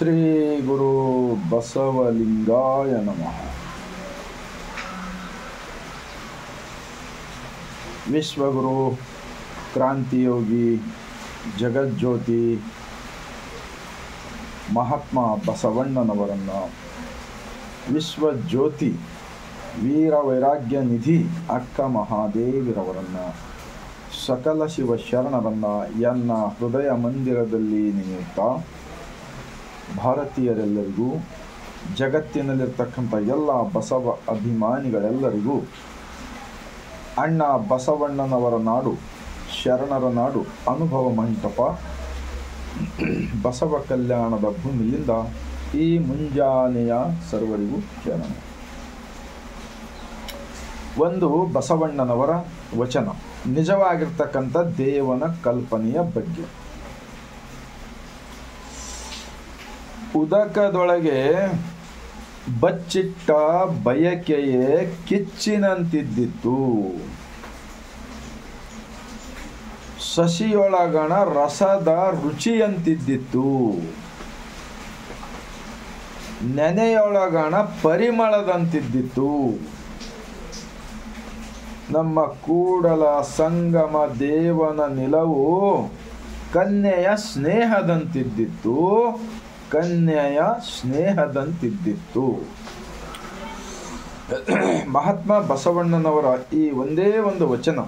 ಶ್ರೀ ಗುರು ಬಸವಲಿಂಗಾಯ ನಮಃ. ವಿಶ್ವಗುರು ಕ್ರಾಂತಿಯೋಗಿ ಜಗಜ್ಯೋತಿ ಮಹಾತ್ಮ ಬಸವಣ್ಣನವರನ್ನು, ವಿಶ್ವಜ್ಯೋತಿ ವೀರ ವೈರಾಗ್ಯ ನಿಧಿ ಅಕ್ಕ ಮಹಾದೇವಿರವರನ್ನು, ಸಕಲ ಶಿವ ಶರಣರನ್ನು ಎನ್ನ ಹೃದಯ ಮಂದಿರದಲ್ಲಿ ನೆನೆಯುತ್ತಾ, ಭಾರತೀಯರೆಲ್ಲರಿಗೂ, ಜಗತ್ತಿನಲ್ಲಿರ್ತಕ್ಕಂಥ ಎಲ್ಲ ಬಸವ ಅಭಿಮಾನಿಗಳೆಲ್ಲರಿಗೂ ಅಣ್ಣ ಬಸವಣ್ಣನವರ ನಾಡು, ಶರಣರ ನಾಡು, ಅನುಭವ ಮಂಟಪ, ಬಸವ ಕಲ್ಯಾಣದ ಭೂಮಿಯಿಂದ ಈ ಮುಂಜಾನೆಯ ಸರ್ವರಿಗೂ ಶರಣ. ಒಂದು ಬಸವಣ್ಣನವರ ವಚನ, ನಿಜವಾಗಿರ್ತಕ್ಕಂಥ ದೇವನ ಕಲ್ಪನೆಯ ಬಗ್ಗೆ. ಉದಕದೊಳಗೆ ಬಚ್ಚಿಟ್ಟ ಬಯಕೆಯೇ ಕಿಚ್ಚಿನಂತಿದ್ದಿತ್ತು, ಸಸಿಯೊಳಗಣ ರಸದ ರುಚಿಯಂತಿದ್ದಿತ್ತು, ನೆನೆಯೊಳಗಣ ಪರಿಮಳದಂತಿದ್ದಿತ್ತು. ನಮ್ಮ ಕೂಡಲ ಸಂಗಮ ದೇವನ ನಿಲವು ಕನ್ಯೆಯ ಸ್ನೇಹದಂತಿದ್ದಿತ್ತು, ಕನ್ಯೆಯ ಸ್ನೇಹದಂತಿದ್ದಿತ್ತು. ಮಹಾತ್ಮ ಬಸವಣ್ಣನವರ ಈ ಒಂದೇ ಒಂದು ವಚನ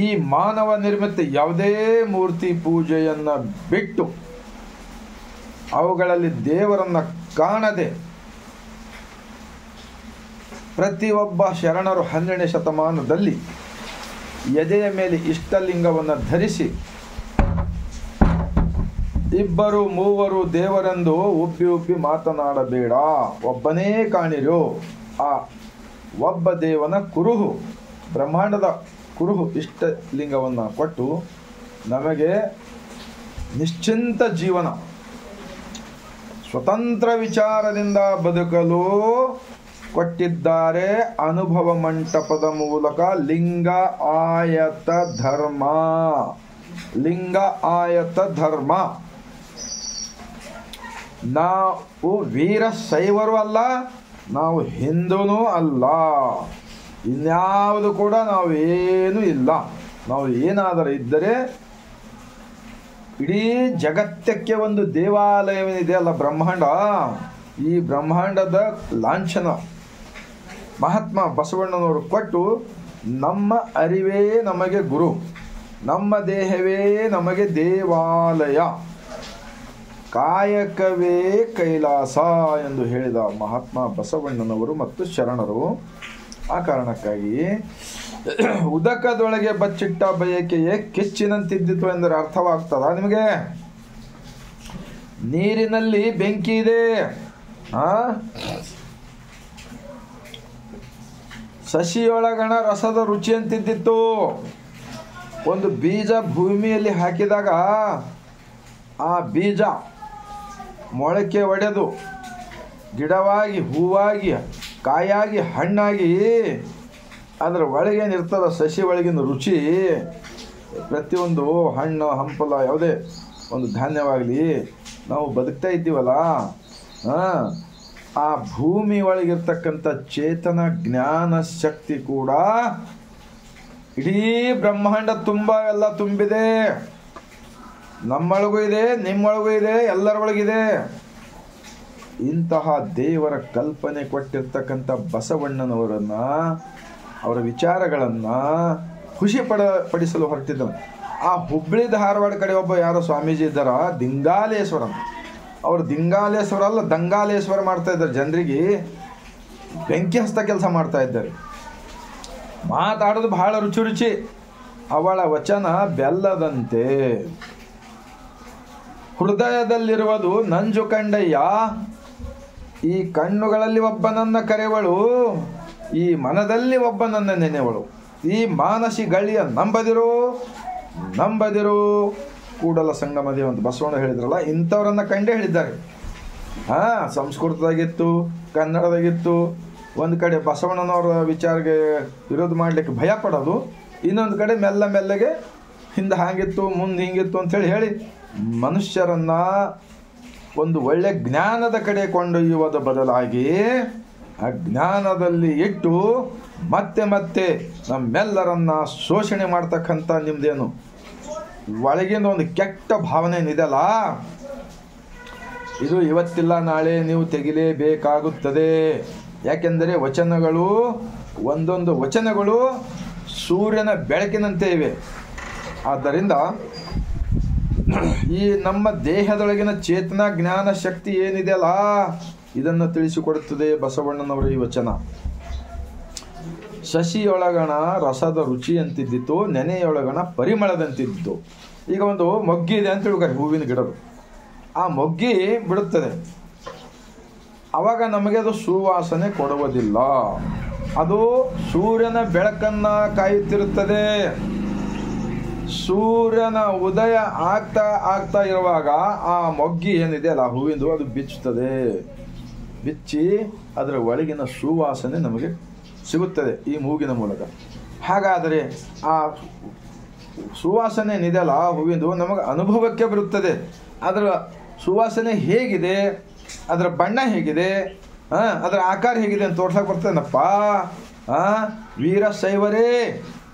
ಈ ಮಾನವ ನಿರ್ಮಿತ ಯಾವುದೇ ಮೂರ್ತಿ ಪೂಜೆಯನ್ನು ಬಿಟ್ಟು, ಅವುಗಳಲ್ಲಿ ದೇವರನ್ನು ಕಾಣದೆ ಪ್ರತಿಯೊಬ್ಬ ಶರಣರು 12ನೇ ಶತಮಾನದಲ್ಲಿ ಎದೆಯ ಮೇಲೆ ಇಷ್ಟಲಿಂಗವನ್ನು ಧರಿಸಿ ಇಬ್ಬರು ಮೂವರು ದೇವರೆಂದು ಉಬ್ಬಿ ಉಬ್ಬಿ ಮಾತನಾಡಬೇಡ, ಒಬ್ಬನೇ ಕಾಣಿರೋ, ಆ ಒಬ್ಬ ದೇವನ ಕುರುಹು, ಬ್ರಹ್ಮಾಂಡದ ಕುರುಹು ಇಷ್ಟಲಿಂಗವನ್ನು ಕೊಟ್ಟು ನಮಗೆ ನಿಶ್ಚಿಂತ ಜೀವನ, ಸ್ವತಂತ್ರ ವಿಚಾರದಿಂದ ಬದುಕಲು ಕೊಟ್ಟಿದ್ದಾರೆ. ಅನುಭವ ಮಂಟಪದ ಮೂಲಕ ಲಿಂಗ ಆಯತ ಧರ್ಮ, ಲಿಂಗ ಆಯತ ಧರ್ಮ. ನಾವು ವೀರ ಶೈವರು ಅಲ್ಲ, ನಾವು ಹಿಂದೂನೂ ಅಲ್ಲ, ಇನ್ಯಾವುದು ಕೂಡ ನಾವೇನೂ ಇಲ್ಲ. ನಾವು ಏನಾದರೂ ಇದ್ದರೆ ಇಡೀ ಜಗತ್ತಕ್ಕೆ ಒಂದು ದೇವಾಲಯವೇನಿದೆ ಅಲ್ಲ ಬ್ರಹ್ಮಾಂಡ, ಈ ಬ್ರಹ್ಮಾಂಡದ ಲಾಂಛನ ಮಹಾತ್ಮ ಬಸವಣ್ಣನವರು ಕೊಟ್ಟು, ನಮ್ಮ ಅರಿವೇ ನಮಗೆ ಗುರು, ನಮ್ಮ ದೇಹವೇ ನಮಗೆ ದೇವಾಲಯ, ಕಾಯಕವೇ ಕೈಲಾಸ ಎಂದು ಹೇಳಿದ ಮಹಾತ್ಮ ಬಸವಣ್ಣನವರು ಮತ್ತು ಶರಣರು. ಆ ಕಾರಣಕ್ಕಾಗಿ ಉದಕದೊಳಗೆ ಬಚ್ಚಿಟ್ಟ ಬಯಕೆಯೇ ಕಿಚ್ಚಿನಂತಿದ್ದಿತು ಎಂದರೆ ಅರ್ಥವಾಗ್ತದ ನಿಮಗೆ? ನೀರಿನಲ್ಲಿ ಬೆಂಕಿ ಇದೆ, ಸಸಿಯೊಳಗಣ ರಸದ ರುಚಿಯಂತಿದ್ದಿತ್ತು. ಒಂದು ಬೀಜ ಭೂಮಿಯಲ್ಲಿ ಹಾಕಿದಾಗ ಆ ಬೀಜ ಮೊಳಕೆ ಒಡೆದು ಗಿಡವಾಗಿ, ಹೂವಾಗಿ, ಕಾಯಾಗಿ, ಹಣ್ಣಾಗಿ ಅದರ ಒಳಗೇನಿರ್ತದ ಸಸಿ ಒಳಗಿನ ರುಚಿ, ಪ್ರತಿಯೊಂದು ಹಣ್ಣು ಹಂಪಲ ಯಾವುದೇ ಒಂದು ಧಾನ್ಯವಾಗಲಿ ನಾವು ಬದುಕ್ತಾ ಇದ್ದೀವಲ್ಲ, ಆ ಭೂಮಿ ಒಳಗಿರ್ತಕ್ಕಂಥ ಚೇತನ ಜ್ಞಾನ ಶಕ್ತಿ ಕೂಡ ಇಡೀ ಬ್ರಹ್ಮಾಂಡ ತುಂಬ ಎಲ್ಲ ತುಂಬಿದೆ. ನಮ್ಮೊಳಗೂ ಇದೆ, ನಿಮ್ಮೊಳಗೂ ಇದೆ, ಎಲ್ಲರೊಳಗಿದೆ. ಇಂತಹ ದೇವರ ಕಲ್ಪನೆ ಕೊಟ್ಟಿರ್ತಕ್ಕಂಥ ಬಸವಣ್ಣನವರನ್ನು, ಅವರ ವಿಚಾರಗಳನ್ನು ಪಡಿಸಲು ಹೊರಟಿದ್ದರು. ಆ ಹುಬ್ಬಳ್ಳಿ ಧಾರವಾಡ ಕಡೆ ಒಬ್ಬ ಯಾರೋ ಸ್ವಾಮೀಜಿ ಇದ್ದಾರ, ದಿಂಗಾಲೇಶ್ವರ. ಅವರು ದಿಂಗಾಲೇಶ್ವರ ಅಲ್ಲ, ದಂಗಾಲೇಶ್ವರ ಮಾಡ್ತಾ ಇದ್ದಾರೆ. ಜನರಿಗೆ ಬೆಂಕಿ ಹಸ್ತ ಕೆಲಸ ಮಾಡ್ತಾ ಇದ್ದಾರೆ. ಮಾತಾಡೋದು ಬಹಳ ರುಚಿ ರುಚಿ. ಅವಳ ವಚನ ಬೆಲ್ಲದಂತೆ, ಹೃದಯದಲ್ಲಿರುವುದು ನಂಜು ಕಂಡಯ್ಯ, ಈ ಕಣ್ಣುಗಳಲ್ಲಿ ಒಬ್ಬನನ್ನ ಕರೆವಳು, ಈ ಮನದಲ್ಲಿ ಒಬ್ಬನನ್ನ ನೆನೆವಳು, ಈ ಮಾನಸಿ ಗಳಿಯ ನಂಬದಿರು ಕೂಡಲ ಸಂಗಮ ದೇವ ಅಂತ ಬಸವಣ್ಣ ಹೇಳಿದ್ರಲ್ಲ, ಇಂಥವ್ರನ್ನ ಕಂಡೇ ಹೇಳಿದ್ದಾರೆ. ಸಂಸ್ಕೃತದಾಗಿತ್ತು, ಕನ್ನಡದಾಗಿತ್ತು. ಒಂದು ಕಡೆ ಬಸವಣ್ಣನವರ ವಿಚಾರಕ್ಕೆ ವಿರೋಧ ಮಾಡಲಿಕ್ಕೆ ಭಯ ಪಡೋದು, ಇನ್ನೊಂದು ಕಡೆ ಮೆಲ್ಲಗೆ ಹಿಂದೆ ಹಾಗಿತ್ತು ಮುಂದೆ ಹಿಂಗಿತ್ತು ಅಂಥೇಳಿ ಹೇಳಿ ಮನುಷ್ಯರನ್ನು ಒಂದು ಒಳ್ಳೆ ಜ್ಞಾನದ ಕಡೆ ಕೊಂಡೊಯ್ಯುವುದ ಬದಲಾಗಿ ಆ ಜ್ಞಾನದಲ್ಲಿ ಇಟ್ಟು ಮತ್ತೆ ಮತ್ತೆ ನಮ್ಮೆಲ್ಲರನ್ನ ಶೋಷಣೆ ಮಾಡ್ತಕ್ಕಂಥ ನಿಮ್ಮದೇನು ಒಳಗಿಂದ ಒಂದು ಕೆಟ್ಟ ಭಾವನೆ ಏನಿದೆಯಲ್ಲ, ಇದು ಇವತ್ತಿಲ್ಲ ನಾಳೆ ನೀವು ತೆಗಿಲೇಬೇಕಾಗುತ್ತದೆ. ಯಾಕೆಂದರೆ ವಚನಗಳು, ಒಂದೊಂದು ವಚನಗಳು ಸೂರ್ಯನ ಬೆಳಕಿನಂತೆ ಇವೆ. ಆದ್ದರಿಂದ ಈ ನಮ್ಮ ದೇಹದೊಳಗಿನ ಚೇತನ ಜ್ಞಾನ ಶಕ್ತಿ ಏನಿದೆಯಲ್ಲ, ಇದನ್ನು ತಿಳಿಸಿಕೊಡುತ್ತದೆ ಬಸವಣ್ಣನವರ ಈ ವಚನ. ಶಶಿಯೊಳಗಣ ರಸದ ರುಚಿ ಅಂತಿದ್ದಿತ್ತು, ನೆನೆಯೊಳಗಣ ಪರಿಮಳದಂತಿದ್ದಿತ್ತು. ಈಗ ಒಂದು ಮೊಗ್ಗಿ ಇದೆ ಅಂತ ತಿಳ್ಕೊರಿ, ಹೂವಿನ ಗಿಡದು. ಆ ಮೊಗ್ಗಿ ಬಿಡುತ್ತದೆ, ಆವಾಗ ನಮಗೆ ಅದು ಸುವಾಸನೆ ಕೊಡುವುದಿಲ್ಲ. ಅದು ಸೂರ್ಯನ ಬೆಳಕನ್ನು ಕಾಯುತ್ತಿರುತ್ತದೆ. ಸೂರ್ಯನ ಉದಯ ಆಗ್ತಾ ಇರುವಾಗ ಆ ಮೊಗ್ಗಿ ಏನಿದೆ ಅಲ್ಲ ಹೂವಿಂದು, ಅದು ಬಿಚ್ಚುತ್ತದೆ. ಬಿಚ್ಚಿ ಅದರ ಒಳಗಿನ ಸುವಾಸನೆ ನಮಗೆ ಸಿಗುತ್ತದೆ ಈ ಮೂಗಿನ ಮೂಲಕ. ಹಾಗಾದರೆ ಆ ಸುವಾಸನೆ ಏನಿದೆಯಲ್ಲ ಹೂವಿಂದು ನಮಗೆ ಅನುಭವಕ್ಕೆ ಬರುತ್ತದೆ. ಅದರ ಸುವಾಸನೆ ಹೇಗಿದೆ, ಅದರ ಬಣ್ಣ ಹೇಗಿದೆ, ಅದರ ಆಕಾರ ಹೇಗಿದೆ ಅಂತ ತೋರ್ಸಕ್ಕೆ ಬರ್ತದೇನಪ್ಪ. ವೀರಶೈವರೇ,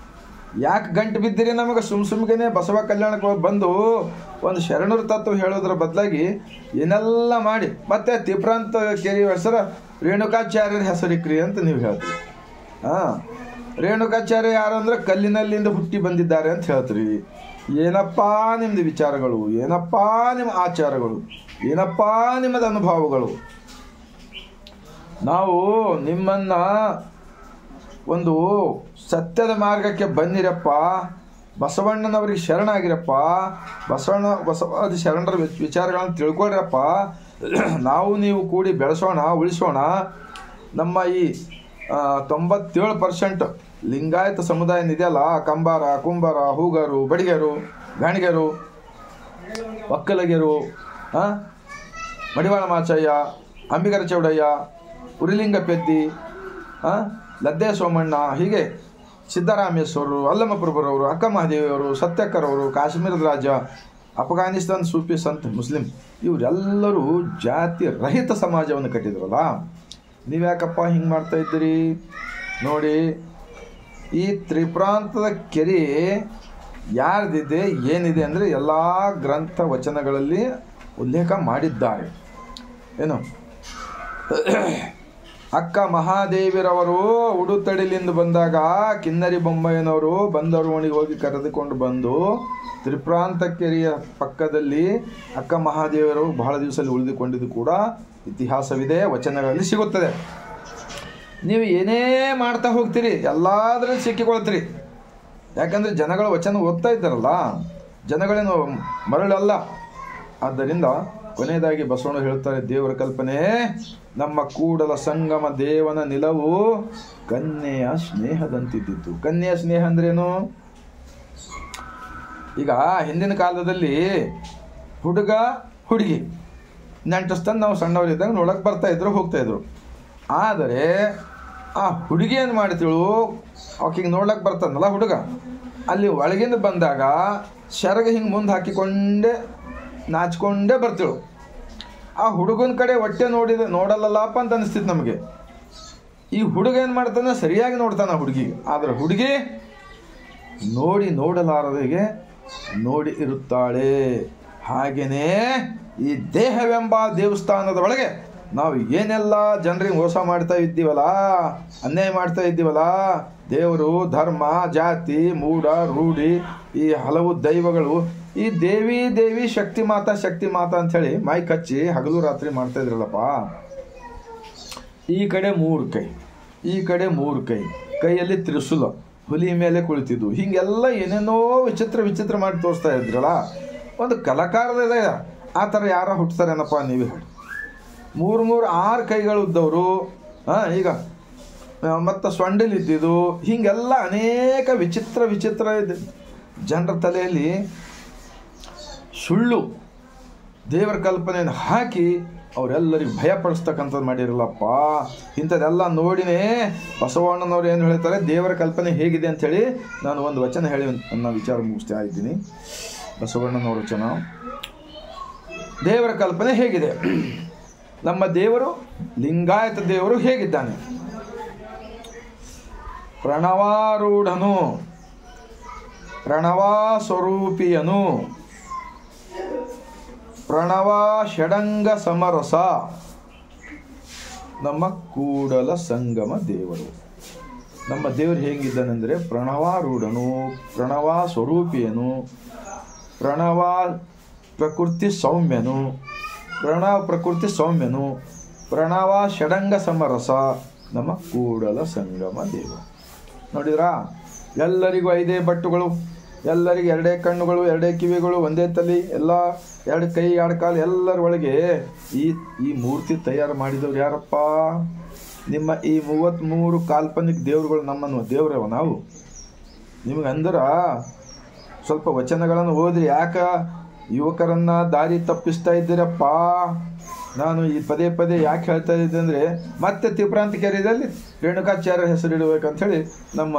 ಯಾಕೆ ಗಂಟು ಬಿದ್ದಿರಿ ನಮಗೆ? ಸುಮ್ಗೆ ಬಸವ ಕಲ್ಯಾಣಕ್ಕೆ ಬಂದು ಒಂದು ಶರಣರ ತತ್ವ ಹೇಳೋದ್ರ ಬದಲಾಗಿ ಏನೆಲ್ಲ ಮಾಡಿ ಮತ್ತೆ ತಿಪ್ರಾಂತ ಕೆರೆ ಹೆಸರು ರೇಣುಕಾಚಾರ್ಯರ ಹೆಸರಿಕ್ರಿ ಅಂತ ನೀವು ಹೇಳ್ತೀರಿ. ರೇಣುಕಾಚಾರ್ಯ ಯಾರು ಅಂದ್ರೆ ಕಲ್ಲಿನಲ್ಲಿಂದ ಹುಟ್ಟಿ ಬಂದಿದ್ದಾರೆ ಅಂತ ಹೇಳ್ತೀರಿ. ಏನಪ್ಪ ನಿಮ್ಮದು ವಿಚಾರಗಳು, ಏನಪ್ಪ ನಿಮ್ಮ ಆಚಾರಗಳು, ಏನಪ್ಪ ನಿಮ್ಮದು ಅನುಭವಗಳು? ನಾವು ನಿಮ್ಮನ್ನು ಒಂದು ಸತ್ಯದ ಮಾರ್ಗಕ್ಕೆ ಬನ್ನಿರಪ್ಪ, ಬಸವಣ್ಣನವರಿಗೆ ಶರಣಾಗಿರಪ್ಪ, ಬಸವಾದಿ ಶರಣರ ವಿಚಾರಗಳನ್ನು ತಿಳ್ಕೊಳ್ರಪ್ಪ. ನಾವು ನೀವು ಕೂಡಿ ಬೆಳೆಸೋಣ, ಉಳಿಸೋಣ. ನಮ್ಮ ಈ 97% ಲಿಂಗಾಯತ ಸಮುದಾಯ ಇದೆಯಲ್ಲ, ಕಂಬಾರ, ಕುಂಬಾರ, ಹೂಗಾರು, ಬಡಿಗರು, ಗಾಣಿಗರು, ಒಕ್ಕಲಗೆರು, ಮಡಿವಾಳ ಮಾಚಯ್ಯ, ಅಂಬಿಗರ ಚೌಡಯ್ಯ, ಉರಿಲಿಂಗ ಪೆದ್ದಿ, ಲದ್ದೆ ಸೋಮಣ್ಣ, ಹೀಗೆ ಸಿದ್ದರಾಮೇಶ್ವರರು, ಅಲ್ಲಮಪ್ರಭುರವರು, ಅಕ್ಕ ಮಹಾದೇವಿಯವರು, ಸತ್ಯಕ್ಕರವರು, ಕಾಶ್ಮೀರದ ರಾಜ, ಅಫ್ಘಾನಿಸ್ತಾನ್ ಸೂಫಿ ಸಂತ್ ಮುಸ್ಲಿಂ, ಇವರೆಲ್ಲರೂ ಜಾತಿ ರಹಿತ ಸಮಾಜವನ್ನು ಕಟ್ಟಿದ್ರಲ್ಲ. ನೀವ್ಯಾಕಪ್ಪ ಹಿಂಗೆ ಮಾಡ್ತಾ ಇದ್ದೀರಿ? ನೋಡಿ, ಈ ತ್ರಿಪ್ರಾಂತದ ಕೆರೆ ಯಾರ್ದಿದೆ ಏನಿದೆ ಅಂದರೆ ಎಲ್ಲ ಗ್ರಂಥ ವಚನಗಳಲ್ಲಿ ಉಲ್ಲೇಖ ಮಾಡಿದ್ದಾರೆ. ಏನು, ಅಕ್ಕ ಮಹಾದೇವಿರವರು ಉಡುತಡಿಲಿಂದ ಬಂದಾಗ ಕಿನ್ನರಿ ಬೊಮ್ಮಯ್ಯನವರು ಬಂದರವಣಿಗೆ ಹೋಗಿ ಕರೆದುಕೊಂಡು ಬಂದು ತ್ರಿಪ್ರಾಂತ ಕೆರೆಯ ಪಕ್ಕದಲ್ಲಿ ಅಕ್ಕ ಮಹಾದೇವಿಯವರು ಬಹಳ ದಿವಸದಲ್ಲಿ ಉಳಿದುಕೊಂಡಿದ್ದು ಕೂಡ ಇತಿಹಾಸವಿದೆ, ವಚನಗಳಲ್ಲಿ ಸಿಗುತ್ತದೆ. ನೀವು ಏನೇ ಮಾಡ್ತಾ ಹೋಗ್ತೀರಿ, ಎಲ್ಲದರಲ್ಲಿ ಸಿಕ್ಕಿಕೊಳ್ತೀರಿ. ಯಾಕಂದರೆ ಜನಗಳ ವಚನ ಓದ್ತಾ ಇದ್ದಾರಲ್ಲ, ಜನಗಳೇನು ಮರಳಲ್ಲ. ಆದ್ದರಿಂದ ಕೊನೆಯದಾಗಿ ಬಸವಣ್ಣ ಹೇಳ್ತಾರೆ, ದೇವರ ಕಲ್ಪನೆ ನಮ್ಮ ಕೂಡಲ ಸಂಗಮ ದೇವನ ನಿಲವು ಕನ್ಯೆಯ ಸ್ನೇಹದಂತಿದ್ದಿತ್ತು. ಕನ್ಯೆಯ ಸ್ನೇಹ ಅಂದ್ರೇನು? ಈಗ ಹಿಂದಿನ ಕಾಲದಲ್ಲಿ ಹುಡುಗ ಹುಡುಗಿ ನೆಂಟಸ್ತಂದು ನಾವು ಸಣ್ಣವರಿದ್ದಾಗ ನೋಡಕ್ಕೆ ಬರ್ತಾಯಿದ್ರು, ಹೋಗ್ತಾಯಿದ್ರು. ಆದರೆ ಆ ಹುಡುಗಿ ಏನು ಮಾಡ್ತಿಳು, ಆಕಿಗೆ ನೋಡ್ಲಕ್ಕೆ ಬರ್ತಾನಲ್ಲ ಹುಡುಗ, ಅಲ್ಲಿ ಒಳಗಿಂದ ಬಂದಾಗ ಸೆರಗ ಹಿಂಗೆ ಮುಂದೆ ಹಾಕಿಕೊಂಡೇ ನಾಚ್ಕೊಂಡೇ ಬರ್ತಿಳು. ಆ ಹುಡುಗನ ಕಡೆ ಹೊಟ್ಟೆ ನೋಡಲ್ಲಪ್ಪ ಅಂತ ಅನಿಸ್ತಿತ್ತು ನಮಗೆ. ಈ ಹುಡುಗ ಏನು ಮಾಡ್ತಾನೆ, ಸರಿಯಾಗಿ ನೋಡ್ತಾನೆ ಹುಡುಗಿಗೆ. ಆದರೆ ಹುಡುಗಿ ನೋಡಲಾರದಿಗೆ ನೋಡಿ ಇರುತ್ತಾಳೆ. ಹಾಗೆಯೇ ಈ ದೇಹವೆಂಬ ದೇವಸ್ಥಾನದ ಒಳಗೆ ನಾವು ಏನೆಲ್ಲ ಜನರಿಗೆ ಮೋಸ ಮಾಡ್ತಾ ಇದ್ದೀವಲ್ಲ, ಅನ್ಯಾಯ ಮಾಡ್ತಾ ಇದ್ದೀವಲ್ಲ, ದೇವರು, ಧರ್ಮ, ಜಾತಿ, ಮೂಢ, ರೂಢಿ, ಈ ಹಲವು ದೈವಗಳು, ಈ ದೇವಿ ಶಕ್ತಿ ಮಾತಾ ಅಂಥೇಳಿ ಮೈ ಕಚ್ಚಿ ಹಗಲು ರಾತ್ರಿ ಮಾಡ್ತಾ ಇದ್ರಲ್ಲಪ್ಪ. ಈ ಕಡೆ 3 ಕೈ, ಈ ಕಡೆ 3 ಕೈ, ಕೈಯಲ್ಲಿ ತ್ರಿಶೂಲ, ಹುಲಿ ಮೇಲೆ ಕುಳಿತಿದ್ದು, ಹೀಗೆಲ್ಲ ಏನೇನೋ ವಿಚಿತ್ರ ಮಾಡಿ ತೋರಿಸ್ತಾ ಇದ್ರಲ್ಲ. ಒಂದು ಕಲಾಕಾರದ ಆ ಥರ ಯಾರೋ ಹುಟ್ಟುತ್ತಾರೇನಪ್ಪ ನೀವೇ ಹೇಳಿ. 3 ಕೈಗಳು ಇದ್ದವರು, ಈಗ ಮತ್ತು ಸೊಂಡಿಲಿದ್ದಿದ್ದು, ಹೀಗೆಲ್ಲ ಅನೇಕ ವಿಚಿತ್ರ ಇದೆ. ಜನರ ತಲೆಯಲ್ಲಿ ಸುಳ್ಳು ದೇವರ ಕಲ್ಪನೆಯನ್ನು ಹಾಕಿ ಅವರೆಲ್ಲರಿಗೂ ಭಯಪಡಿಸ್ತಕ್ಕಂಥದ್ದು ಮಾಡಿರಲ್ಲಪ್ಪ. ಇಂಥದ್ದೆಲ್ಲ ನೋಡಿನೇ ಬಸವಣ್ಣನವ್ರು ಏನು ಹೇಳ್ತಾರೆ, ದೇವರ ಕಲ್ಪನೆ ಹೇಗಿದೆ ಅಂಥೇಳಿ ನಾನು ಒಂದು ವಚನ ಹೇಳಿ ನನ್ನ ವಿಚಾರ ಮುಗಿಸ್ತಾ ಇದ್ದೀನಿ. ಬಸವಣ್ಣನವರ ವಚನ, ದೇವರ ಕಲ್ಪನೆ ಹೇಗಿದೆ. ನಮ್ಮ ದೇವರು ಲಿಂಗಾಯತ ದೇವರು ಹೇಗಿದ್ದಾನೆ? ಪ್ರಣವಾರೂಢನು, ಪ್ರಣವ ಸ್ವರೂಪಿಯನು, ಪ್ರಣವ ಷಡಂಗ ಸಮರಸ, ನಮ್ಮ ಕೂಡಲ ಸಂಗಮ ದೇವರು. ನಮ್ಮ ದೇವರು ಹೇಗಿದ್ದಾನೆಂದರೆ ಪ್ರಣವಾರೂಢನು, ಪ್ರಣವ ಸ್ವರೂಪಿಯನು, ಪ್ರಣವ ಪ್ರಕೃತಿ ಸೌಮ್ಯನು, ಪ್ರಣವ ಷಡಂಗ ಸಮರಸ, ನಮ್ಮ ಕೂಡಲ ಸಂಗಮ ದೇವ. ನೋಡಿದ್ರಾ, ಎಲ್ಲರಿಗೂ 5 ಬಟ್ಟುಗಳು, ಎಲ್ಲರಿಗೂ 2 ಕಣ್ಣುಗಳು, 2 ಕಿವಿಗಳು, ಒಂದೇ ತಲೆ, ಎಲ್ಲ 2 ಕೈ 2 ಕಾಲು, ಎಲ್ಲರ ಒಳಗೆ ಈ ಮೂರ್ತಿ ತಯಾರು ಮಾಡಿದವ್ರು ಯಾರಪ್ಪ? ನಿಮ್ಮ ಈ 33 ಕಾಲ್ಪನಿಕ ದೇವರುಗಳು ನಮ್ಮನ್ನು ದೇವರವ ನಾವು. ನಿಮಗೆ ಅಂದ್ರೆ ಸ್ವಲ್ಪ ವಚನಗಳನ್ನು ಓದ್ರಿ. ಯಾಕೆ ಯುವಕರನ್ನು ದಾರಿ ತಪ್ಪಿಸ್ತಾ ಇದ್ದೀರಪ್ಪ? ನಾನು ಈ ಪದೇ ಪದೇ ಯಾಕೆ ಹೇಳ್ತಾ ಇದ್ದೆ ಅಂದರೆ, ಮತ್ತೆ ತೀವ್ರಾಂತಿಕೆರಿಯಲ್ಲಿ ರೇಣುಕಾಚಾರ್ಯ ಹೆಸರಿಡಬೇಕಂಥೇಳಿ ನಮ್ಮ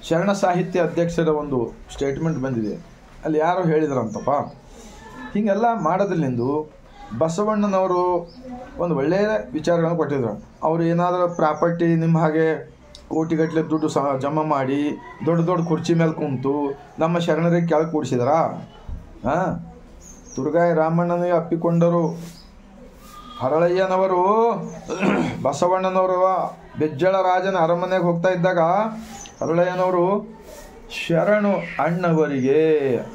ಶರಣ ಸಾಹಿತ್ಯ ಅಧ್ಯಕ್ಷರ ಒಂದು ಸ್ಟೇಟ್ಮೆಂಟ್ ಬಂದಿದೆ. ಅಲ್ಲಿ ಯಾರೋ ಹೇಳಿದ್ರಂತಪ್ಪ, ಹೀಗೆಲ್ಲ ಮಾಡೋದ್ರಲ್ಲಿಂದು ಬಸವಣ್ಣನವರು ಒಂದು ಒಳ್ಳೆಯ ವಿಚಾರಗಳನ್ನು ಕೊಟ್ಟಿದ್ರು. ಅವರು ಏನಾದರೂ ಪ್ರಾಪರ್ಟಿ ನಿಮ್ಮ ಹಾಗೆ ಕೋಟಿಗಟ್ಟಲೆ ದುಡ್ಡು ಜಮಾ ಮಾಡಿ ದೊಡ್ಡ ದೊಡ್ಡ ಕುರ್ಚಿ ಮೇಲೆ ಕುಂತು ನಮ್ಮ ಶರಣರಿಗೆ ಕೆಳಗೆ ಕೂಡಿಸಿದಾರಾ? ತುರ್ಗಾಯಿ ರಾಮಣ್ಣನಿಗೆ ಅಪ್ಪಿಕೊಂಡರು. ಹರಳಯ್ಯನವರು ಬಸವಣ್ಣನವರು ಬೆಜ್ಜಳ ರಾಜನ ಅರಮನೆಗೆ ಹೋಗ್ತಾ ಇದ್ದಾಗ ಹರಳಯ್ಯನವರು ಶರಣು ಅಣ್ಣವರಿಗೆ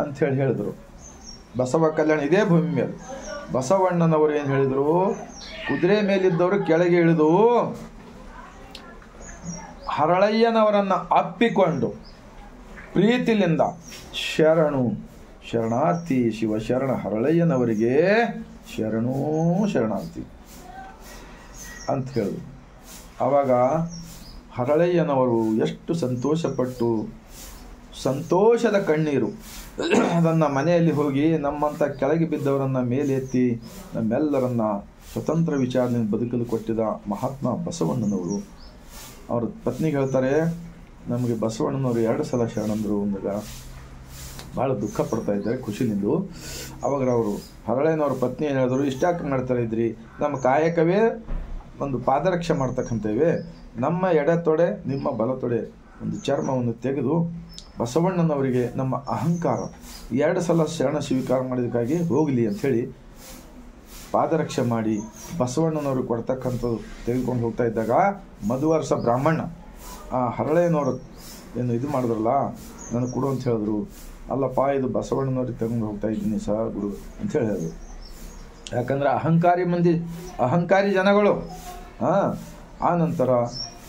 ಅಂಥೇಳಿ ಹೇಳಿದರು. ಬಸವ ಕಲ್ಯಾಣ ಇದೇ ಭೂಮಿ ಮೇಲೆ ಬಸವಣ್ಣನವರು ಏನು ಹೇಳಿದರು, ಕುದುರೆ ಮೇಲಿದ್ದವರು ಕೆಳಗೆ ಇಳಿದು ಹರಳಯ್ಯನವರನ್ನು ಅಪ್ಪಿಕೊಂಡು ಪ್ರೀತಿಲಿಂದ ಶರಣಾರ್ಥಿ ಶಿವಶರಣ ಹರಳಯ್ಯನವರಿಗೆ ಶರಣಾರ್ಥಿ ಅಂತ ಹೇಳಿದ್ರು. ಆವಾಗ ಹರಳಯ್ಯನವರು ಎಷ್ಟು ಸಂತೋಷಪಟ್ಟು ಸಂತೋಷದ ಕಣ್ಣೀರು ಅದನ್ನು ಮನೆಯಲ್ಲಿ ಹೋಗಿ ನಮ್ಮಂಥ ಕೆಳಗೆ ಬಿದ್ದವರನ್ನು ಮೇಲೆತ್ತಿ ನಮ್ಮೆಲ್ಲರನ್ನ ಸ್ವತಂತ್ರ ವಿಚಾರದಿಂದ ಬದುಕಲು ಕೊಟ್ಟಿದ್ದ ಮಹಾತ್ಮ ಬಸವಣ್ಣನವರು. ಅವ್ರ ಪತ್ನಿಗೆ ಹೇಳ್ತಾರೆ, ನಮಗೆ ಬಸವಣ್ಣನವರು 2 ಸಲ ಶರಣಂದರು ಅಂದಾಗ ಭಾಳ ದುಃಖ ಪಡ್ತಾ ಇದ್ದಾರೆ ಖುಷಿನಿಂದ. ಅವಾಗ ಅವರು ಹರಳಯ್ಯನವ್ರ ಪತ್ನಿ ಏನು ಹೇಳಿದ್ರು, ಇಷ್ಟಾಕೆ ಮಾಡ್ತಾ ಇದ್ರಿ, ನಮ್ಮ ಕಾಯಕವೇ ಒಂದು ಪಾದರಕ್ಷೆ ಮಾಡ್ತಕ್ಕಂಥವೇ, ನಮ್ಮ ಎಡತೊಡೆ ನಿಮ್ಮ ಬಲತೊಡೆ ಒಂದು ಚರ್ಮವನ್ನು ತೆಗೆದು ಬಸವಣ್ಣನವರಿಗೆ ನಮ್ಮ ಅಹಂಕಾರ 2 ಸಲ ಶರಣ ಸ್ವೀಕಾರ ಮಾಡಿದಕ್ಕಾಗಿ ಹೋಗಲಿ ಅಂಥೇಳಿ ಪಾದರಕ್ಷೆ ಮಾಡಿ ಬಸವಣ್ಣನವರು ಕೊಡ್ತಕ್ಕಂಥದ್ದು ತೆಗೆದುಕೊಂಡು ಹೋಗ್ತಾ ಇದ್ದಾಗ ಮಧುವರ್ಷ ಬ್ರಾಹ್ಮಣ ಆ ಹರಳಯ್ಯನವರು ಏನು ಇದು ಮಾಡಿದ್ರಲ್ಲ, ನನಗೆ ಕೊಡು ಅಂತ ಹೇಳಿದ್ರು. ಅಲ್ಲಪ್ಪ, ಇದು ಬಸವಣ್ಣನವ್ರಿಗೆ ತಗೊಂಡು ಹೋಗ್ತಾ ಇದ್ದೀನಿ ಸರ್ ಗುರು ಅಂಥೇಳಿ ಹೇಳಿದ್ರು. ಯಾಕಂದರೆ ಅಹಂಕಾರಿ ಜನಗಳು. ಆ ನಂತರ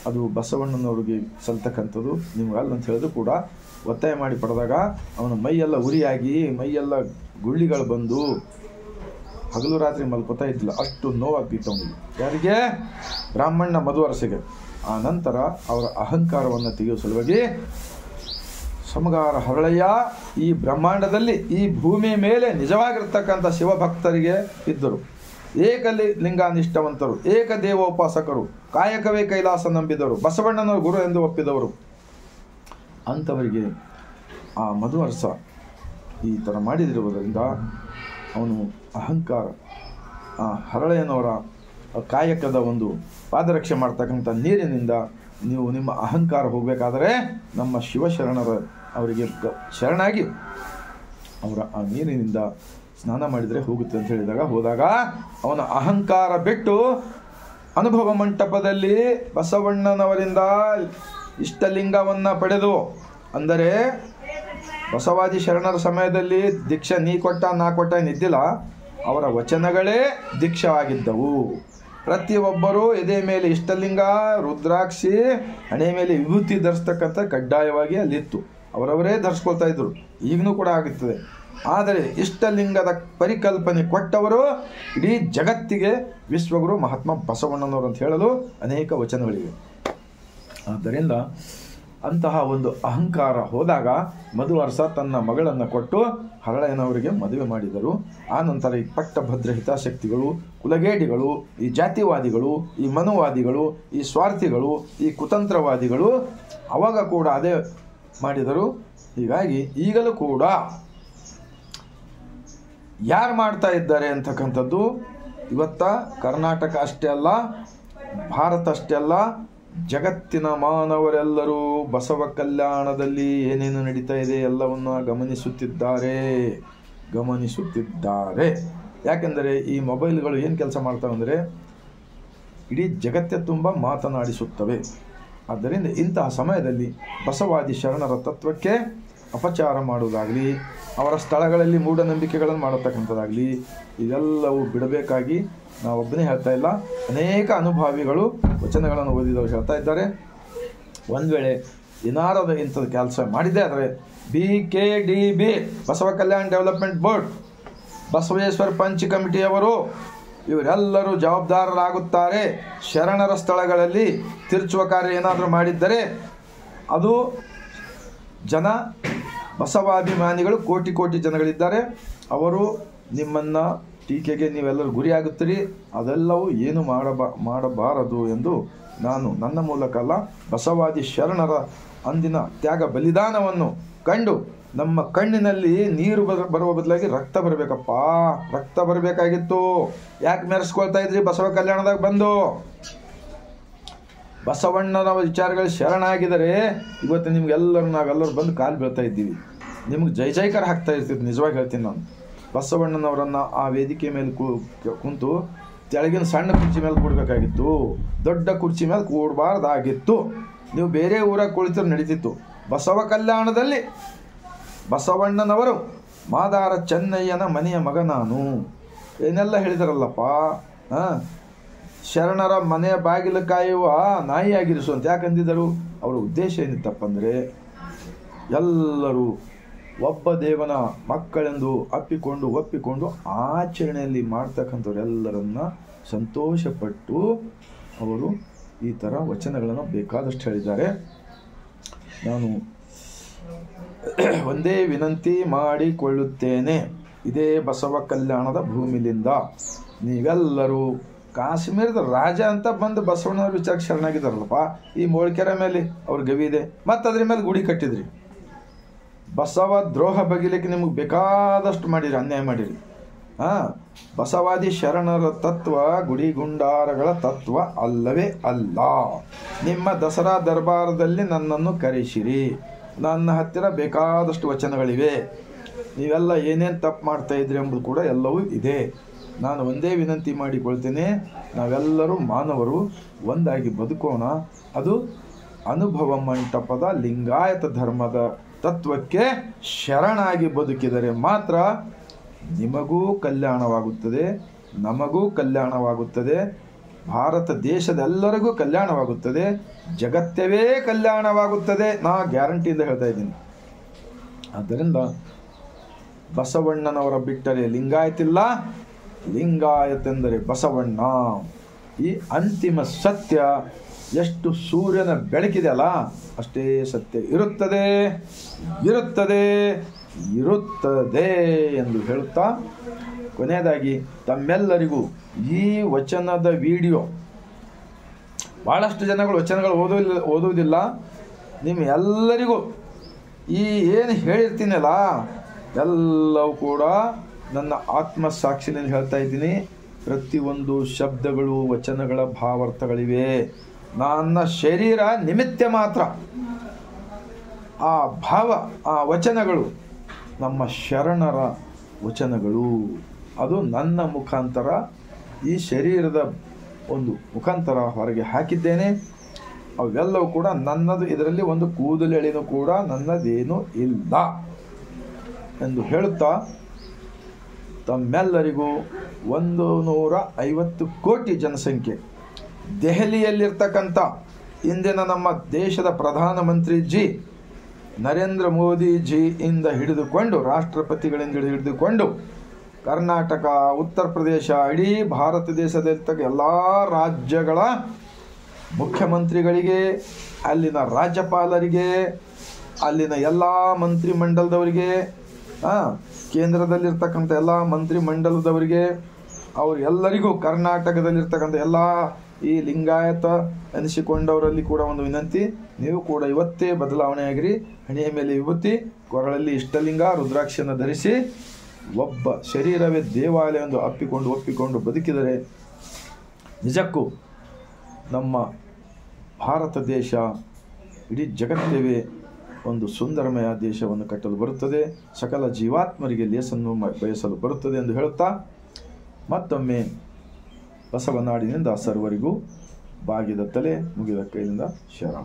ಅದು ಬಸವಣ್ಣನವ್ರಿಗೆ ಸಲ್ತಕ್ಕಂಥದ್ದು ನಿಮ್ಗಲ್ಲ ಅಂತ ಹೇಳಿದ್ರು ಕೂಡ ಒತ್ತಾಯ ಮಾಡಿ ಪಡೆದಾಗ ಅವನ ಮೈಯೆಲ್ಲ ಉರಿಯಾಗಿ ಮೈಯೆಲ್ಲ ಗುಳ್ಳಿಗಳು ಬಂದು ಹಗಲು ರಾತ್ರಿ ಮಲ್ಕೋತಾ ಇದ್ದಿಲ್ಲ, ಅಷ್ಟು ನೋವಾಗ್ತಿತ್ತು ಅವನಿಗೆ. ಯಾರಿಗೆ? ಬ್ರಾಹ್ಮಣ ಮಧುವರಸೆಗೆ. ಆ ನಂತರ ಅವರ ಅಹಂಕಾರವನ್ನು ತೆಗೆಯುವ ಸಲುವಾಗಿ ಸಮಗಾರ ಹರಳಯ್ಯ ಈ ಬ್ರಹ್ಮಾಂಡದಲ್ಲಿ ಈ ಭೂಮಿಯ ಮೇಲೆ ನಿಜವಾಗಿರ್ತಕ್ಕಂಥ ಶಿವಭಕ್ತರಿಗೆ ಇದ್ದರು. ಲಿಂಗಾನಿಷ್ಠವಂತರು, ಏಕದೇವೋಪಾಸಕರು, ಕಾಯಕವೇ ಕೈಲಾಸ ನಂಬಿದವರು, ಬಸವಣ್ಣನವರು ಗುರು ಎಂದು ಒಪ್ಪಿದವರು. ಅಂಥವರಿಗೆ ಆ ಮಧುವರ್ಷ ಈ ಥರ ಮಾಡಿದಿರುವುದರಿಂದ ಅವನು ಅಹಂಕಾರ ಆ ಹರಳಯ್ಯನವರ ಕಾಯಕದ ಒಂದು ಪಾದರಕ್ಷೆ ಮಾಡ್ತಕ್ಕಂಥ ನೀರಿನಿಂದ ನೀವು ನಿಮ್ಮ ಅಹಂಕಾರ ಹೋಗಬೇಕಾದರೆ ನಮ್ಮ ಶಿವಶರಣರ ಅವರಿಗೆ ಶರಣಾಗಿ ಅವರ ಆ ನೀರಿನಿಂದ ಸ್ನಾನ ಮಾಡಿದರೆ ಹೋಗುತ್ತೆ ಅಂತ ಹೇಳಿದಾಗ ಹೋದಾಗ ಅವನ ಅಹಂಕಾರ ಬಿಟ್ಟು ಅನುಭವ ಮಂಟಪದಲ್ಲಿ ಬಸವಣ್ಣನವರಿಂದ ಇಷ್ಟಲಿಂಗವನ್ನು ಪಡೆದು, ಅಂದರೆ ಬಸವಾದಿ ಶರಣರ ಸಮಯದಲ್ಲಿ ದೀಕ್ಷೆ ನೀ ಕೊಟ್ಟ ನಾ ಕೊಟ್ಟ ನಿದ್ದಿಲ್ಲ, ಅವರ ವಚನಗಳೇ ದೀಕ್ಷವಾಗಿದ್ದವು. ಪ್ರತಿಯೊಬ್ಬರೂ ಎದೆ ಮೇಲೆ ಇಷ್ಟಲಿಂಗ, ರುದ್ರಾಕ್ಷಿ, ಹಣೆ ಮೇಲೆ ವಿಭೂತಿ ಧರಿಸ್ತಕ್ಕಂಥ ಕಡ್ಡಾಯವಾಗಿ ಅಲ್ಲಿತ್ತು. ಅವರವರೇ ಧರಿಸ್ಕೊಳ್ತಾ ಇದ್ರು, ಈಗಲೂ ಕೂಡ ಆಗುತ್ತದೆ. ಆದರೆ ಇಷ್ಟಲಿಂಗದ ಪರಿಕಲ್ಪನೆ ಕೊಟ್ಟವರು ಇಡೀ ಜಗತ್ತಿಗೆ ವಿಶ್ವಗುರು ಮಹಾತ್ಮ ಬಸವಣ್ಣನವರು ಅಂತ ಹೇಳಲು ಅನೇಕ ವಚನಗಳಿವೆ. ಆದ್ದರಿಂದ ಅಂತಹ ಒಂದು ಅಹಂಕಾರ ಹೋದಾಗ ಮಧುವರ್ಷ ತನ್ನ ಮಗಳನ್ನು ಕೊಟ್ಟು ಹರಳಯ್ಯನವರಿಗೆ ಮದುವೆ ಮಾಡಿದರು. ಆ ನಂತರ ಈ ಪಟ್ಟಭದ್ರ ಹಿತಾಸಕ್ತಿಗಳು, ಕುಲಗೇಡಿಗಳು, ಈ ಜಾತಿವಾದಿಗಳು, ಈ ಮನುವಾದಿಗಳು, ಈ ಸ್ವಾರ್ಥಿಗಳು, ಈ ಕುತಂತ್ರವಾದಿಗಳು ಅವಾಗ ಕೂಡ ಅದೇ ಮಾಡಿದರು. ಹೀಗಾಗಿ ಈಗಲೂ ಕೂಡ ಯಾರು ಮಾಡ್ತಾ ಇದ್ದಾರೆ ಅಂತಕ್ಕಂಥದ್ದು ಇವತ್ತ ಕರ್ನಾಟಕ ಅಷ್ಟೇ ಅಲ್ಲ, ಭಾರತ ಅಷ್ಟೇ ಅಲ್ಲ, ಜಗತ್ತಿನ ಮಾನವರೆಲ್ಲರೂ ಬಸವ ಕಲ್ಯಾಣದಲ್ಲಿ ಏನೇನು ನಡೀತಾ ಇದೆ ಎಲ್ಲವನ್ನು ಗಮನಿಸುತ್ತಿದ್ದಾರೆ. ಯಾಕೆಂದರೆ ಈ ಮೊಬೈಲ್ಗಳು ಏನು ಕೆಲಸ ಮಾಡ್ತವೆ ಅಂದರೆ ಇಡೀ ಜಗತ್ತೇ ತುಂಬ ಮಾತನಾಡಿಸುತ್ತವೆ. ಆದ್ದರಿಂದ ಇಂತಹ ಸಮಯದಲ್ಲಿ ಬಸವಾದಿ ಶರಣರ ತತ್ವಕ್ಕೆ ಅಪಚಾರ ಮಾಡುವುದಾಗಲಿ, ಅವರ ಸ್ಥಳಗಳಲ್ಲಿ ಮೂಢನಂಬಿಕೆಗಳನ್ನು ಮಾಡತಕ್ಕಂಥದ್ದಾಗಲಿ ಇದೆಲ್ಲವೂ ಬಿಡಬೇಕಾಗಿ ನಾವೊಬ್ಬನೇ ಹೇಳ್ತಾ ಇಲ್ಲ, ಅನೇಕ ಅನುಭಾವಿಗಳು ವಚನಗಳನ್ನು ಓದಿದವರು ಹೇಳ್ತಾ ಇದ್ದಾರೆ. ಒಂದು ವೇಳೆ ಏನಾರದ ಇಂಥದ್ದು ಕೆಲಸ ಮಾಡಿದೆ ಆದರೆ BKDB ಬಸವ ಕಲ್ಯಾಣ ಡೆವಲಪ್ಮೆಂಟ್ ಬೋರ್ಡ್, ಬಸವೇಶ್ವರ ಪಂಚ್ ಕಮಿಟಿಯವರು ಇವರೆಲ್ಲರೂ ಜವಾಬ್ದಾರರಾಗುತ್ತಾರೆ. ಶರಣರ ಸ್ಥಳಗಳಲ್ಲಿ ತಿರುಚುವ ಕಾರ್ಯ ಏನಾದರೂ ಮಾಡಿದ್ದರೆ ಅದು ಬಸವಾಭಿಮಾನಿಗಳು ಕೋಟಿ ಜನಗಳಿದ್ದಾರೆ, ಅವರು ನಿಮ್ಮನ್ನು ಟೀಕೆಗೆ ನೀವೆಲ್ಲರೂ ಗುರಿಯಾಗುತ್ತೀರಿ. ಅದೆಲ್ಲವೂ ಏನು ಮಾಡಬಾರದು ಎಂದು ನಾನು ನನ್ನ ಮೂಲಕ ಅಲ್ಲ, ಬಸವಾದಿ ಶರಣರ ಅಂದಿನ ತ್ಯಾಗ ಬಲಿದಾನವನ್ನು ಕಂಡು ನಮ್ಮ ಕಣ್ಣಿನಲ್ಲಿ ನೀರು ಬರುವ ಬದಲಾಗಿ ರಕ್ತ ಬರಬೇಕಪ್ಪ, ರಕ್ತ ಬರಬೇಕಾಗಿತ್ತು. ಯಾಕೆ ಮೆರೆಸ್ಕೊಳ್ತಾ ಇದ್ರಿ ಬಸವ ಕಲ್ಯಾಣದಾಗ ಬಂದು? ಬಸವಣ್ಣನ ವಿಚಾರಗಳು ಶರಣಾಗಿದ್ದಾರೆ ಇವತ್ತು ನಾವೆಲ್ಲರೂ ಬಂದು ಕಾಲು ಬೀಳ್ತಾ ಇದ್ದೀವಿ, ನಿಮ್ಗೆ ಜೈಕಾರ ಹಾಕ್ತಾ ಇರ್ತೀವಿ. ನಿಜವಾಗಿ ಹೇಳ್ತೀನಿ ನಾನು, ಬಸವಣ್ಣನವರನ್ನು ಆ ವೇದಿಕೆ ಮೇಲೆ ಕುಂತು ತೆಳಗಿನ ಸಣ್ಣ ಕುರ್ಚಿ ಮೇಲೆ ಕೂಡಬೇಕಾಗಿತ್ತು, ದೊಡ್ಡ ಕುರ್ಚಿ ಮೇಲೆ ಕೂಡಬಾರ್ದಾಗಿತ್ತು. ನೀವು ಬೇರೆ ಊರಾಗ ಕುಳಿತರು ನಡೀತಿತ್ತು. ಬಸವ ಕಲ್ಯಾಣದಲ್ಲಿ ಬಸವಣ್ಣನವರು ಮಾದಾರ ಚೆನ್ನಯ್ಯನ ಮನೆಯ ಮಗ ನಾನು ಏನೆಲ್ಲ ಹೇಳಿದಾರಲ್ಲಪ್ಪ. ಶರಣರ ಮನೆಯ ಬಾಗಿಲು ಕಾಯುವ ನಾಯಿಯಾಗಿರಿಸು ಅಂತ ಯಾಕಂದಿದ್ದರು? ಅವರ ಉದ್ದೇಶ ಏನಿತ್ತಪ್ಪ ಅಂದರೆ ಎಲ್ಲರೂ ಒಬ್ಬ ದೇವನ ಮಕ್ಕಳೆಂದು ಒಪ್ಪಿಕೊಂಡು ಆಚರಣೆಯಲ್ಲಿ ಮಾಡ್ತಕ್ಕಂಥವರೆಲ್ಲರನ್ನ ಸಂತೋಷಪಟ್ಟು ಅವರು ಈ ಥರ ವಚನಗಳನ್ನು ಬೇಕಾದಷ್ಟು ಹೇಳಿದ್ದಾರೆ. ನಾನು ಒಂದೇ ವಿನಂತಿ ಮಾಡಿಕೊಳ್ಳುತ್ತೇನೆ, ಇದೇ ಬಸವ ಕಲ್ಯಾಣದ ಭೂಮಿಲಿಂದ ನೀವೆಲ್ಲರೂ ಕಾಶ್ಮೀರದ ರಾಜ ಅಂತ ಬಂದು ಬಸವಣ್ಣವ್ರ ವಿಚಾರಕ್ಕೆ ಶರಣಾಗಿದ್ದಾರಲ್ಲಪ್ಪ. ಈ ಮೋಳ್ಕೆರೆ ಮೇಲೆ ಅವ್ರ ಗವಿ ಇದೆ, ಮತ್ತು ಅದ್ರ ಮೇಲೆ ಗುಡಿ ಕಟ್ಟಿದ್ರಿ. ಬಸವ ದ್ರೋಹ ಬಗಿಲಿಕ್ಕೆ ನಿಮಗೆ ಬೇಕಾದಷ್ಟು ಮಾಡಿರಿ, ಅನ್ಯಾಯ ಮಾಡಿರಿ. ಬಸವಾದಿ ಶರಣರ ತತ್ವ ಗುಡಿಗುಂಡಾರಗಳ ತತ್ವ ಅಲ್ಲವೇ ಅಲ್ಲ. ನಿಮ್ಮ ದಸರಾ ದರ್ಬಾರದಲ್ಲಿ ನನ್ನನ್ನು ಕರೆಸಿರಿ, ನನ್ನ ಹತ್ತಿರ ಬೇಕಾದಷ್ಟು ವಚನಗಳಿವೆ, ನೀವೆಲ್ಲ ಏನೇನು ತಪ್ಪು ಮಾಡ್ತಾ ಇದ್ರಿ ಎಂಬುದು ಕೂಡ ಎಲ್ಲವೂ ಇದೆ. ನಾನು ಒಂದೇ ವಿನಂತಿ ಮಾಡಿಕೊಳ್ತೇನೆ, ನಾವೆಲ್ಲರೂ ಮಾನವರು ಒಂದಾಗಿ ಬದುಕೋಣ. ಅದು ಅನುಭವ ಮಂಟಪದ ಲಿಂಗಾಯತ ಧರ್ಮದ ತತ್ವಕ್ಕೆ ಶರಣಾಗಿ ಬದುಕಿದರೆ ಮಾತ್ರ ನಿಮಗೂ ಕಲ್ಯಾಣವಾಗುತ್ತದೆ, ನಮಗೂ ಕಲ್ಯಾಣವಾಗುತ್ತದೆ, ಭಾರತ ದೇಶದೆಲ್ಲರಿಗೂ ಕಲ್ಯಾಣವಾಗುತ್ತದೆ, ಜಗತ್ತವೇ ಕಲ್ಯಾಣವಾಗುತ್ತದೆ. ನಾ ಗ್ಯಾರಂಟಿಯಿಂದ ಹೇಳ್ತಾ ಇದ್ದೀನಿ. ಆದ್ದರಿಂದ ಬಸವಣ್ಣನವರ ಬಿಟ್ಟರೆ ಲಿಂಗಾಯತಿಲ್ಲ, ಲಿಂಗಾಯತೆಂದರೆ ಬಸವಣ್ಣ. ಈ ಅಂತಿಮ ಸತ್ಯ ಎಷ್ಟು ಸೂರ್ಯನ ಬೆಳಕಿದೆ ಅಲ್ಲ ಅಷ್ಟೇ ಸತ್ಯ ಇರುತ್ತದೆ ಎಂದು ಹೇಳುತ್ತಾ ಕೊನೆಯದಾಗಿ ತಮ್ಮೆಲ್ಲರಿಗೂ ಈ ವಚನದ ವಿಡಿಯೋ, ಭಾಳಷ್ಟು ಜನಗಳು ವಚನಗಳು ಓದುವುದಿಲ್ಲ, ನಿಮ್ಮ ಎಲ್ಲರಿಗೂ ಈ ಏನು ಹೇಳಿರ್ತೀನಲ್ಲ ಎಲ್ಲವೂ ಕೂಡ ನನ್ನ ಆತ್ಮಸಾಕ್ಷಿನಿಂದ ಹೇಳ್ತಾ ಇದ್ದೀನಿ. ಪ್ರತಿಯೊಂದು ಶಬ್ದಗಳು ವಚನಗಳ ಭಾವಾರ್ಥಗಳಿವೆ. ನನ್ನ ಶರೀರ ನಿಮಿತ್ತ ಮಾತ್ರ, ಆ ಭಾವ ಆ ವಚನಗಳು ನಮ್ಮ ಶರಣರ ವಚನಗಳು. ಅದು ನನ್ನ ಮುಖಾಂತರ ಈ ಶರೀರದ ಒಂದು ಮುಖಾಂತರ ಹೊರಗೆ ಹಾಕಿದ್ದೇನೆ. ಅವೆಲ್ಲವೂ ಕೂಡ ನನ್ನದು, ಇದರಲ್ಲಿ ಒಂದು ಕೂದಲೆಳೆನೂ ಕೂಡ ನನ್ನದೇನೂ ಇಲ್ಲ ಎಂದು ಹೇಳುತ್ತಾ ತಮ್ಮೆಲ್ಲರಿಗೂ 150 ಕೋಟಿ ಜನಸಂಖ್ಯೆ, ದೆಹಲಿಯಲ್ಲಿರ್ತಕ್ಕಂಥ ಇಂದಿನ ನಮ್ಮ ದೇಶದ ಪ್ರಧಾನಮಂತ್ರಿ ಜಿ ನರೇಂದ್ರ ಮೋದಿ ಜಿ ಇಂದ ಹಿಡಿದುಕೊಂಡು ರಾಷ್ಟ್ರಪತಿಗಳಿಂದ ಹಿಡಿದುಕೊಂಡು ಕರ್ನಾಟಕ, ಉತ್ತರ ಪ್ರದೇಶ, ಇಡೀ ಭಾರತ ದೇಶದಲ್ಲಿರ್ತಕ್ಕ ಎಲ್ಲ ರಾಜ್ಯಗಳ ಮುಖ್ಯಮಂತ್ರಿಗಳಿಗೆ, ಅಲ್ಲಿನ ರಾಜ್ಯಪಾಲರಿಗೆ, ಅಲ್ಲಿನ ಎಲ್ಲ ಮಂತ್ರಿಮಂಡಲದವರಿಗೆ, ಕೇಂದ್ರದಲ್ಲಿರ್ತಕ್ಕಂಥ ಎಲ್ಲ ಮಂತ್ರಿಮಂಡಲದವರಿಗೆ, ಅವರೆಲ್ಲರಿಗೂ ಕರ್ನಾಟಕದಲ್ಲಿರ್ತಕ್ಕಂಥ ಎಲ್ಲ ಈ ಲಿಂಗಾಯತ ಅನಿಸಿಕೊಂಡವರಲ್ಲಿ ಕೂಡ ಒಂದು ವಿನಂತಿ, ನೀವು ಕೂಡ ಇವತ್ತೇ ಬದಲಾವಣೆ ಆಗಿರಿ. ಹಣೆಯ ಮೇಲೆ ವಿಭೂತಿ, ಕೊರಳಲ್ಲಿ ಇಷ್ಟಲಿಂಗ, ರುದ್ರಾಕ್ಷಿಯನ್ನು ಧರಿಸಿ ಒಬ್ಬ ಶರೀರವೇ ದೇವಾಲಯ ಎಂದು ಒಪ್ಪಿಕೊಂಡು ಬದುಕಿದರೆ ನಿಜಕ್ಕೂ ನಮ್ಮ ಭಾರತ ದೇಶ ಇಡೀ ಜಗತ್ತೇವೆ ಒಂದು ಸುಂದರಮಯ ದೇಶವನ್ನು ಕಟ್ಟಲು ಬರುತ್ತದೆ, ಸಕಲ ಜೀವಾತ್ಮರಿಗೆ ಲೇಸನ್ನು ಬಯಸಲು ಬರುತ್ತದೆ ಎಂದು ಹೇಳುತ್ತಾ ಮತ್ತೊಮ್ಮೆ ಬಸವನಾಡಿನಿಂದ ಸರ್ವರಿಗೂ ಬಾಗಿದ ತಲೆ ಮುಗಿದ ಕೈಯಿಂದ ಶರಣ.